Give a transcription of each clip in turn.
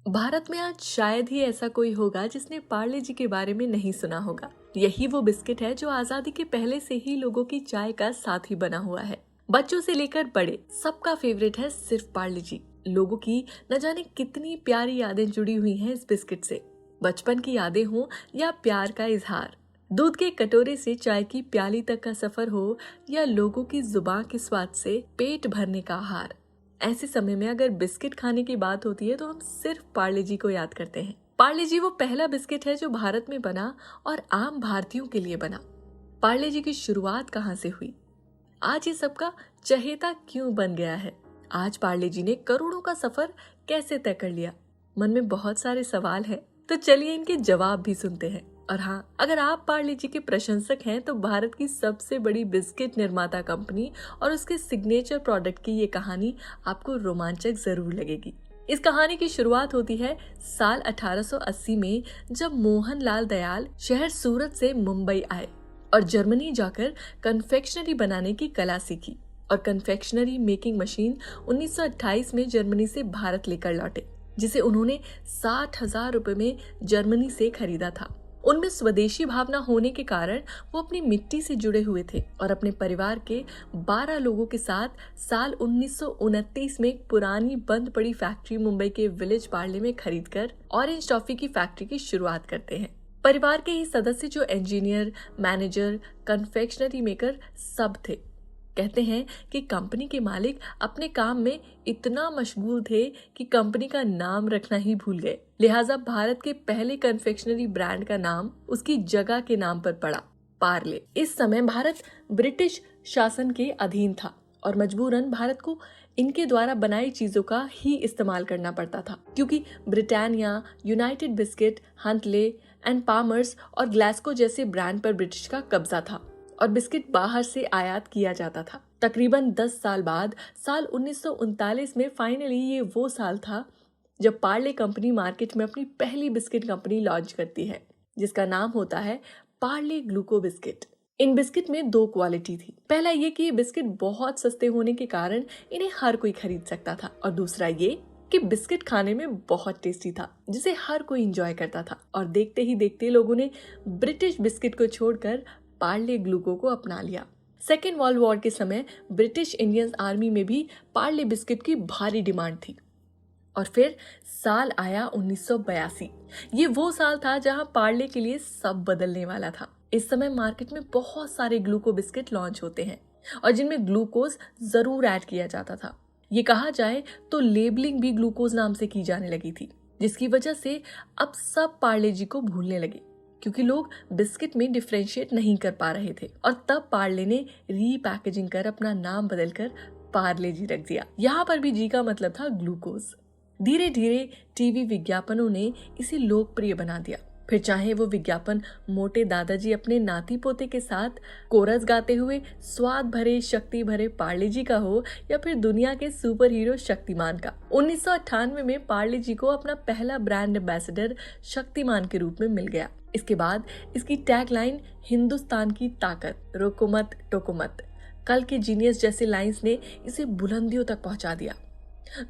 भारत में आज शायद ही ऐसा कोई होगा जिसने पार्ले जी के बारे में नहीं सुना होगा। यही वो बिस्किट है जो आजादी के पहले से ही लोगों की चाय का साथी बना हुआ है। बच्चों से लेकर बड़े सबका फेवरेट है सिर्फ पार्ले जी। लोगों की न जाने कितनी प्यारी यादें जुड़ी हुई हैं इस बिस्किट से। बचपन की यादें हों या प्यार का इजहार, दूध के कटोरे से चाय की प्याली तक का सफर हो या लोगों की जुबान के स्वाद से पेट भरने का आहार, ऐसे समय में अगर बिस्किट खाने की बात होती है तो हम सिर्फ पार्ले जी को याद करते हैं। पार्ले जी वो पहला बिस्किट है जो भारत में बना और आम भारतीयों के लिए बना। पार्ले जी की शुरुआत कहाँ से हुई, आज ये सबका चहेता क्यों बन गया है, आज पार्ले जी ने करोड़ों का सफर कैसे तय कर लिया, मन में बहुत सारे सवाल हैं। तो चलिए इनके जवाब भी सुनते हैं। और हाँ, अगर आप पार्ले जी के प्रशंसक हैं तो भारत की सबसे बड़ी बिस्किट निर्माता कंपनी और उसके सिग्नेचर प्रोडक्ट की ये कहानी आपको रोमांचक जरूर लगेगी। इस कहानी की शुरुआत होती है साल 1880 में, जब मोहन लाल दयाल शहर सूरत से मुंबई आए और जर्मनी जाकर कन्फेक्शनरी बनाने की कला सीखी और कन्फेक्शनरी मेकिंग मशीन 1928 में जर्मनी से भारत लेकर लौटे, जिसे उन्होंने 60,000 रुपए में जर्मनी से खरीदा था। उनमें स्वदेशी भावना होने के कारण वो अपनी मिट्टी से जुड़े हुए थे और अपने परिवार के 12 लोगों के साथ साल 1929 में एक पुरानी बंद पड़ी फैक्ट्री मुंबई के विलेज पार्ले में खरीदकर ऑरेंज टॉफी की फैक्ट्री की शुरुआत करते हैं। परिवार के ही सदस्य जो इंजीनियर, मैनेजर, कन्फेक्शनरी मेकर सब थे। कहते हैं कि कंपनी के मालिक अपने काम में इतना मशगूल थे कि कंपनी का नाम रखना ही भूल गए। लिहाजा भारत के पहले कन्फेक्शनरी ब्रांड का नाम उसकी जगह के नाम पर पड़ा, पार्ले। इस समय भारत ब्रिटिश शासन के अधीन था और मजबूरन भारत को इनके द्वारा बनाई चीजों का ही इस्तेमाल करना पड़ता था, क्योंकि Britannia, United Biscuits, Huntley and Palmers और ग्लासको जैसे ब्रांड पर ब्रिटिश का कब्जा था और बिस्किट बाहर से आयात किया जाता था। तकरीबन 10 साल बाद साल 1939 में फाइनली ये वो साल था जब पार्ले कंपनी मार्केट में अपनी पहली बिस्किट कंपनी लॉन्च करती है, जिसका नाम होता है पार्ले ग्लूको बिस्किट। इन बिस्किट में 2 क्वालिटी थी। पहला ये कि ये बिस्किट बहुत सस्ते होने के कारण इन्हें हर कोई खरीद सकता था, और दूसरा ये कि बिस्किट खाने में बहुत टेस्टी था, जिसे हर कोई एंजॉय करता था। और देखते ही देखते लोगों ने ब्रिटिश बिस्किट को छोड़कर पार्ले ग्लूको को अपना लिया। सेकेंड वर्ल्ड वॉर के समय ब्रिटिश इंडियन आर्मी में भी पार्ले बिस्किट की भारी डिमांड थी। और फिर साल आया 1982। ये वो साल था जहां पार्ले के लिए सब बदलने वाला था। इस समय मार्केट में बहुत सारे ग्लूको बिस्किट लॉन्च होते हैं और जिनमें ग्लूकोज जरूर ऐड किया जाता था। ये कहा जाए तो लेबलिंग भी ग्लूकोज नाम से की जाने लगी थी, जिसकी वजह से अब सब पार्ले जी को भूलने लगे, क्योंकि लोग बिस्किट में डिफरेंशिएट नहीं कर पा रहे थे। और तब पार्ले ने रीपैकेजिंग कर अपना नाम बदलकर पार्ले जी रख दिया। यहाँ पर भी जी का मतलब था ग्लूकोज। धीरे धीरे टीवी विज्ञापनों ने इसे लोकप्रिय बना दिया। फिर चाहे वो विज्ञापन मोटे दादाजी अपने नाती पोते के साथ कोरस गाते हुए स्वाद भरे शक्ति भरे पार्ले जी का हो, या फिर दुनिया के सुपर हीरो शक्तिमान का। 1998 में पार्ले जी को अपना पहला ब्रांड एम्बेसडर शक्तिमान के रूप में मिल गया। इसके बाद इसकी टैगलाइन हिंदुस्तान की ताकत, रोको मत टोको मत, कल के जीनियस जैसे लाइंस ने इसे बुलंदियों तक पहुंचा दिया।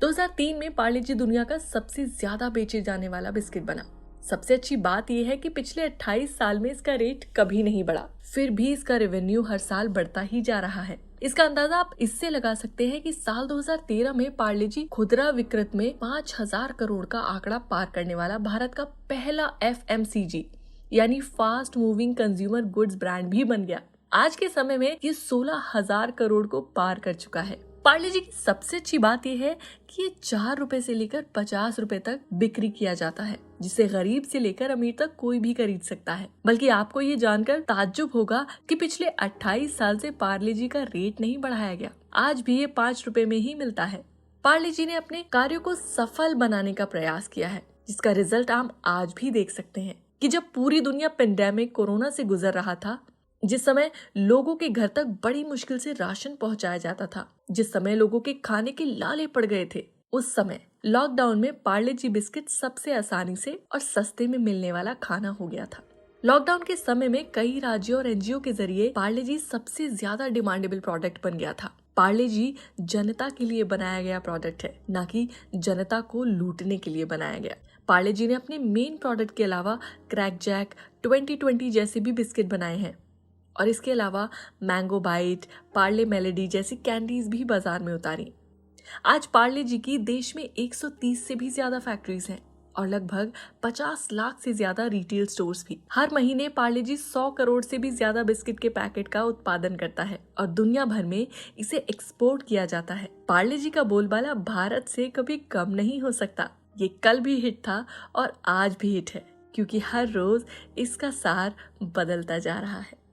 2003 में पार्ले जी दुनिया का सबसे ज्यादा बेचे जाने वाला बिस्किट बना। सबसे अच्छी बात यह है कि पिछले 28 साल में इसका रेट कभी नहीं बढ़ा, फिर भी इसका रेवेन्यू हर साल बढ़ता ही जा रहा है। इसका अंदाजा आप इससे लगा सकते हैं कि साल 2013 में पार्ले जी खुदरा विक्रय में 5,000 करोड़ का आंकड़ा पार करने वाला भारत का पहला FMCG यानी fast moving consumer goods brand भी बन गया। आज के समय में ये 16,000 करोड़ को पार कर चुका है। पार्ले जी की सबसे अच्छी बात यह है कि ये 4 रुपए से लेकर 50 रुपए तक बिक्री किया जाता है, जिसे गरीब से लेकर अमीर तक कोई भी खरीद सकता है। बल्कि आपको ये जानकर ताज्जुब होगा कि पिछले 28 साल से पार्ले जी का रेट नहीं बढ़ाया गया, आज भी ये 5 रुपए में ही मिलता है। पार्ले जी ने अपने कार्यों को सफल बनाने का प्रयास किया है, जिसका रिजल्ट आप आज भी देख सकते हैं कि जब पूरी दुनिया पेंडेमिक कोरोना से गुजर रहा था, जिस समय लोगों के घर तक बड़ी मुश्किल से राशन पहुंचाया जाता था, जिस समय लोगों के खाने के लाले पड़ गए थे, उस समय लॉकडाउन में पार्ले जी बिस्किट सबसे आसानी से और सस्ते में मिलने वाला खाना हो गया था। लॉकडाउन के समय में कई राज्यों और NGO के जरिए पार्ले जी सबसे ज्यादा डिमांडेबल प्रोडक्ट बन गया था। पार्ले जी जनता के लिए बनाया गया प्रोडक्ट है, ना कि जनता को लूटने के लिए बनाया गया। पार्ले जी ने अपने मेन प्रोडक्ट के अलावा क्रैक जैक, 2020 जैसे भी बिस्किट बनाए हैं और इसके अलावा मैंगो बाइट, पार्ले मेलेडी जैसी कैंडीज भी बाजार में उतारी। आज पार्ले जी की देश में 130 से भी ज्यादा फैक्ट्रीज हैं और लगभग 50 लाख से ज्यादा रिटेल स्टोर्स भी। हर महीने पार्ले जी 100 करोड़ से भी ज्यादा बिस्किट के पैकेट का उत्पादन करता है और दुनिया भर में इसे एक्सपोर्ट किया जाता है। पार्ले जी का बोलबाला भारत से कभी कम नहीं हो सकता। ये कल भी हिट था और आज भी हिट है, क्योंकि हर रोज इसका सार बदलता जा रहा है।